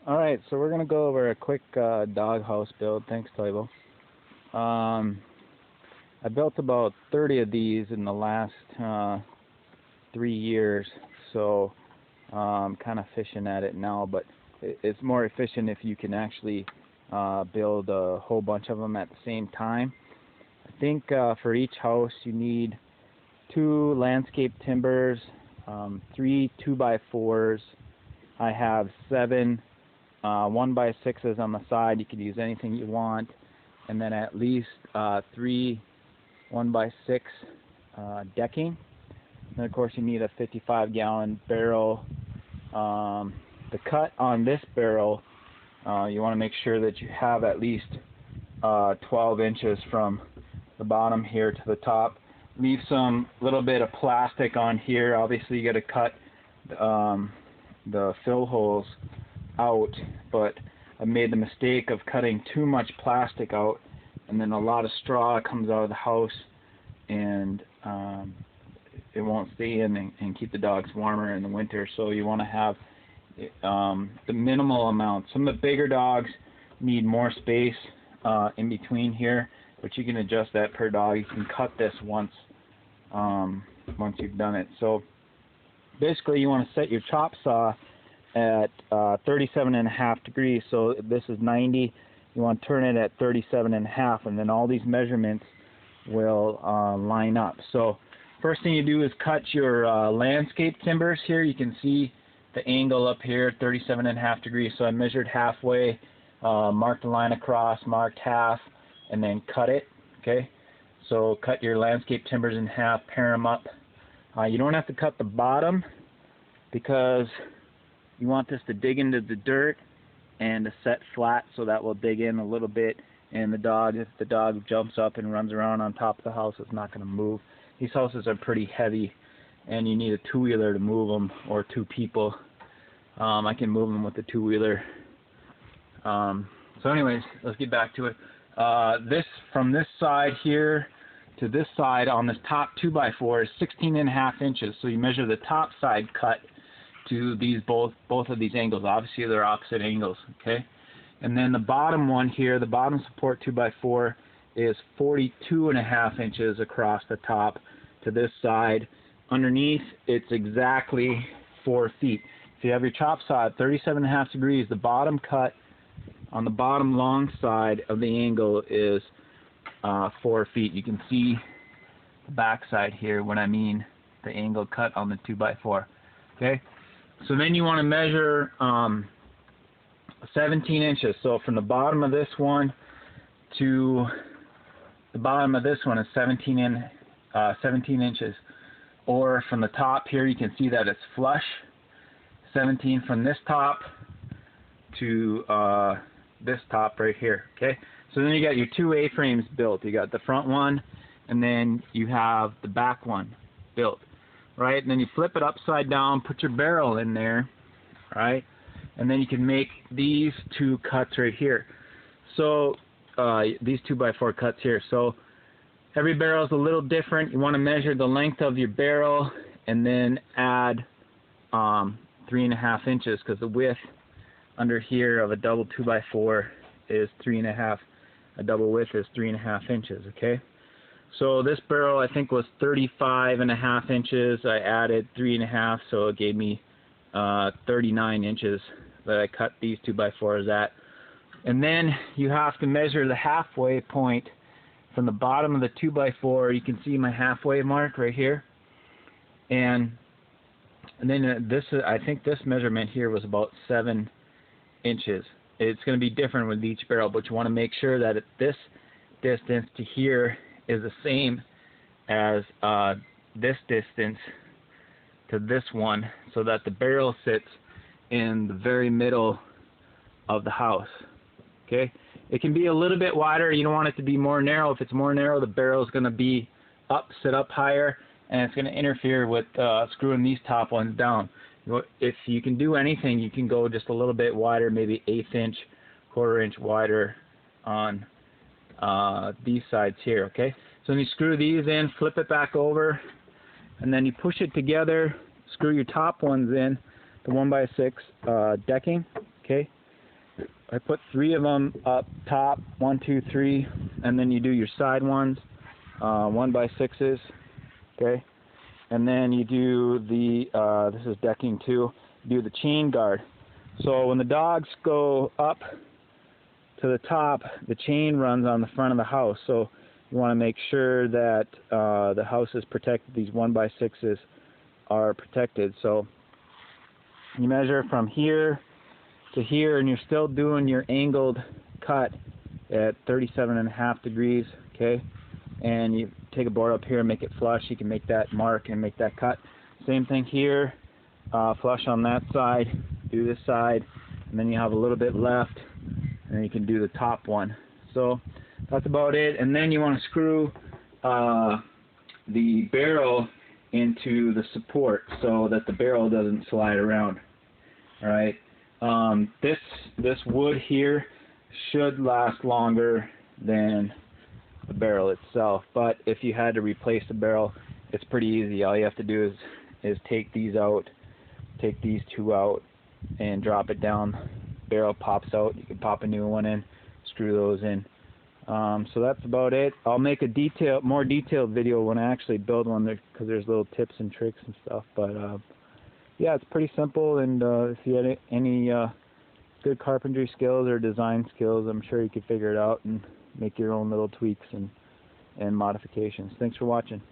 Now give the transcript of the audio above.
Alright, so we're going to go over a quick dog house build. Thanks, Toivo. I built about 30 of these in the last 3 years, so I'm kind of efficient at it now, but it's more efficient if you can actually build a whole bunch of them at the same time. I think for each house you need 2 landscape timbers, 3 2x4s. I have 7 1x6s on the side. You can use anything you want, and then at least 3 1x6 decking. And of course you need a 55-gallon barrel. The cut on this barrel, you want to make sure that you have at least 12 inches from the bottom here to the top. Leave some little bit of plastic on here. Obviously you got to cut the fill holes out, but I made the mistake of cutting too much plastic out, and then a lot of straw comes out of the house, and it won't stay in and keep the dogs warmer in the winter. So you want to have the minimal amount. Some of the bigger dogs need more space in between here, but you can adjust that per dog. You can cut this once you've done it. So basically you want to set your chop saw at 37.5 degrees. So this is 90. You want to turn it at 37.5, and then all these measurements will line up. So first thing you do is cut your landscape timbers here. You can see the angle up here, 37.5 degrees. So I measured halfway, marked the line across, marked half, and then cut it. Okay, so cut your landscape timbers in half, pair them up. You don't have to cut the bottom because you want this to dig into the dirt and to set flat, so that will dig in a little bit, and if the dog jumps up and runs around on top of the house, it's not going to move. These houses are pretty heavy, and you need a two-wheeler to move them, or 2 people. I can move them with the two-wheeler. So anyways, let's get back to it. From this side here to this side on this top 2x4 is 16.5 inches. So you measure the top side cut to these both of these angles. Obviously they're opposite angles, okay? And then the bottom one here, the bottom support 2x4 is 42.5 inches across the top to this side. Underneath, it's exactly 4 feet. If you have your chop saw at 37.5 degrees, the bottom cut on the bottom long side of the angle is 4 feet. You can see the back side here when I mean the angle cut on the 2x4. Okay, so then you want to measure 17 inches. So from the bottom of this one to the bottom of this one is 17 inches. Or from the top here, you can see that it's flush. 17 from this top to this top right here. Okay, so then you got your 2 A-frames built. You got the front one, and then you have the back one built, right? And then you flip it upside down, put your barrel in there, right? And then you can make these 2 cuts right here. So these 2x4 cuts here. So every barrel is a little different. You want to measure the length of your barrel and then add 3.5 inches, because the width under here of a double 2x4 is 3.5. A double width is 3.5 inches. Okay, so this barrel I think was 35.5 inches. I added 3.5, so it gave me 39 inches that I cut these 2x4s at. And then you have to measure the halfway point from the bottom of the 2x4. You can see my halfway mark right here, and then I think this measurement here was about 7 inches. It's going to be different with each barrel, but you want to make sure that this distance to here is the same as this distance to this one, so that the barrel sits in the very middle of the house. Okay, it can be a little bit wider. You don't want it to be more narrow. If it's more narrow, the barrel is going to be sit up higher, and it's going to interfere with screwing these top ones down. If you can do anything, you can go just a little bit wider, maybe 1/8 inch, 1/4 inch wider on these sides here. Okay, so then you screw these in, flip it back over, and then you push it together. Screw your top ones in, the 1x6 decking. Okay, I put 3 of them up top, 1, 2, 3, and then you do your side ones, 1x6s, okay? And then you do the, this is decking too, you do the chain guard. So when the dogs go up to the top, the chain runs on the front of the house. So you want to make sure that the house is protected. These 1x6s are protected. So you measure from here to here, and you're still doing your angled cut at 37.5 degrees, okay? And you take a board up here and make it flush. You can make that mark and make that cut. Same thing here, flush on that side, do this side, and then you have a little bit left, and then you can do the top one. So that's about it. And then you want to screw the barrel into the support so that the barrel doesn't slide around. All right. This wood here should last longer than the barrel itself, but if you had to replace the barrel, it's pretty easy. All you have to do is take these out, take these 2 out, and drop it down. Barrel pops out. You can pop a new one in, screw those in. So that's about it. I'll make a more detailed video when I actually build one, because there's little tips and tricks and stuff. But yeah, it's pretty simple. And if you had any good carpentry skills or design skills, I'm sure you could figure it out and make your own little tweaks and modifications. Thanks for watching.